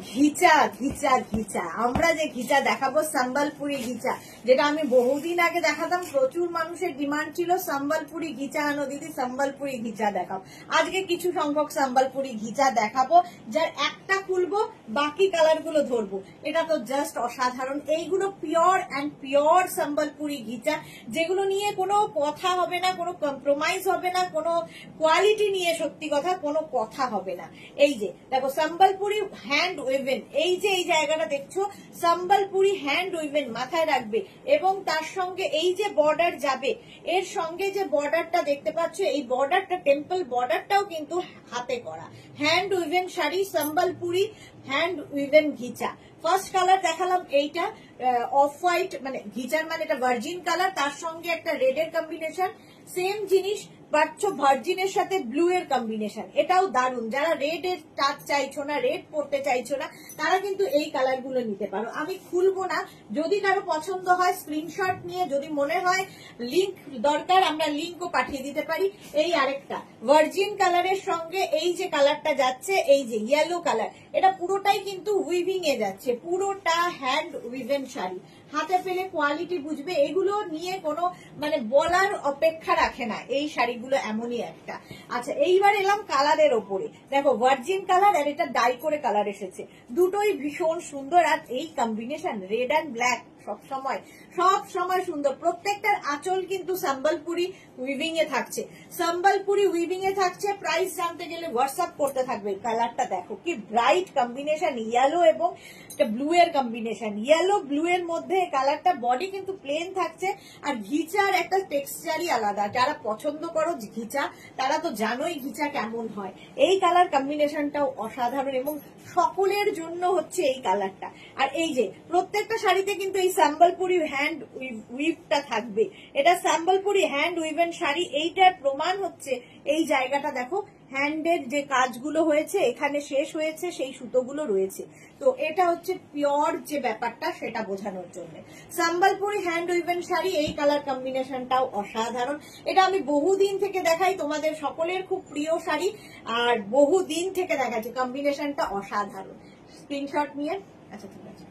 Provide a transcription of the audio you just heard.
ঘিচা ঘিচা ঘিচা, আমরা যে ঘিচা দেখাবো সম্বলপুরি ঘিচা, যেটা আমি বহুদিন আগে দেখাতাম, প্রচুর মানুষের ডিমান্ড ছিল সম্বলপুরি ঘিচা আনো দিদি, সম্বলপুরি ঘিচা দেখাও। আজকে কিছু সংখ্যক সম্বলপুরি ঘিচা দেখাবো, যার একটা খুলবো বাকি কালার গুলো ধরবো। এটা তো জাস্ট অসাধারণ। এইগুলো পিওর অ্যান্ড পিওর সম্বলপুরি ঘিচা, যেগুলো নিয়ে কোনো কথা হবে না, কোনো কম্প্রোমাইজ হবে না, কোনো কোয়ালিটি নিয়ে সত্যি কথা কোনো কথা হবে না। এই যে দেখো সম্বলপুরি হ্যান্ড উইভেন, এই যে এই জায়গাটা দেখছো সম্বলপুরি হ্যান্ড উইভেন, মাথায় রাখবে। এবং তার সঙ্গে এই যে বর্ডার যাবে, এর সঙ্গে যে বর্ডারটা দেখতে পাচ্ছ, এই বর্ডারটা টেম্পল বর্ডারটাও কিন্তু হাতে করা। Hand woven sari, Sambalpuri hand woven ঘিচা। ফার্স্ট কালার দেখালাম এইটা অফ হোয়াইট, মানে ঘিচার মানে এটা ভার্জিন কালার, তার সঙ্গে একটা রেড এর কম্বিনেশন। সেম জিনিস পাচ্ছ ভার্জিনের সাথে ব্লু এর কম্বিনেশন, এটাও দারুণ। যারা রেড এর টাচ চাইছো না, রেড পড়তে চাইছো না, তারা কিন্তু এই কালার গুলো নিতে পারো। আমি খুলবো না, যদি কারো পছন্দ হয় স্ক্রিনশট নিয়ে, যদি মনে হয় লিংক দরকার আমরা লিংকও পাঠিয়ে দিতে পারি। এই আরেকটা ভার্জিন কালারের সঙ্গে এই যে কালারটা যাচ্ছে, এই যে ইয়েলো কালার, এটা পুরোটাই কিন্তু উইভিং এ যাচ্ছে, পুরোটা হ্যান্ড উইভেন শাড়ি। হাতে পেলে কোয়ালিটি বুঝবে, এগুলো নিয়ে কোনো মানে বলার অপেক্ষা রাখে না, এই শাড়িগুলো এমনই একটা। আচ্ছা এইবার এলাম কালারের ওপরে, দেখো ভার্জিন কালার আর এটা ডাই করে কালার এসেছে, দুটোই ভীষণ সুন্দর। আর এই কম্বিনেশন রেড অ্যান্ড ব্ল্যাক সব সময় সুন্দর। প্রত্যেকটার আঁচল কিন্তু সম্বলপুরি উইভিং এ থাকছে, সম্বলপুরি উইভিং এ থাকছে। প্রাইস জানতে গেলে হোয়াটসঅ্যাপ করতে থাকবে। কালারটা দেখো কি ব্রাইট কম্বিনেশন, ইয়েলো এবং ব্লু এর কম্বিনেশন, ইয়েলো ব্লু এর মধ্যে কালারটা। বডি কিন্তু প্লেন থাকছে, আর ঘিচার একটা টেক্সচারই আলাদা। যারা পছন্দ করো ঘিচা তারা তো জানোই ঘিচা কেমন হয়। এই কালার কম্বিনেশনটাও অসাধারণ এবং সকলের জন্য হচ্ছে এই কালারটা। আর এই যে প্রত্যেকটা শাড়িতে কিন্তু এই সম্বলপুরি হ্যান্ড উইভটা থাকবে, এটা সম্বলপুরি হ্যান্ড উইভেন শাড়ি। এইটার প্রমাণ হচ্ছে এই জায়গাটা দেখো, হ্যান্ডের যে কাজগুলো হয়েছে এখানে শেষ হয়েছে, সেই সুতোগুলো রয়েছে। তো এটা হচ্ছে পিওর যে ব্যাপারটা সেটা বোঝানোর জন্য। সম্বলপুরি হ্যান্ড উইভেন শাড়ি, এই কালার কম্বিনেশনটাও অসাধারণ। এটা আমি বহুদিন থেকে দেখাই, তোমাদের সকলের খুব প্রিয় শাড়ি, আর বহুদিন থেকে দেখাচ্ছি। কম্বিনেশনটা অসাধারণ। স্ক্রিনশট নিয়ে, আচ্ছা ঠিক আছে।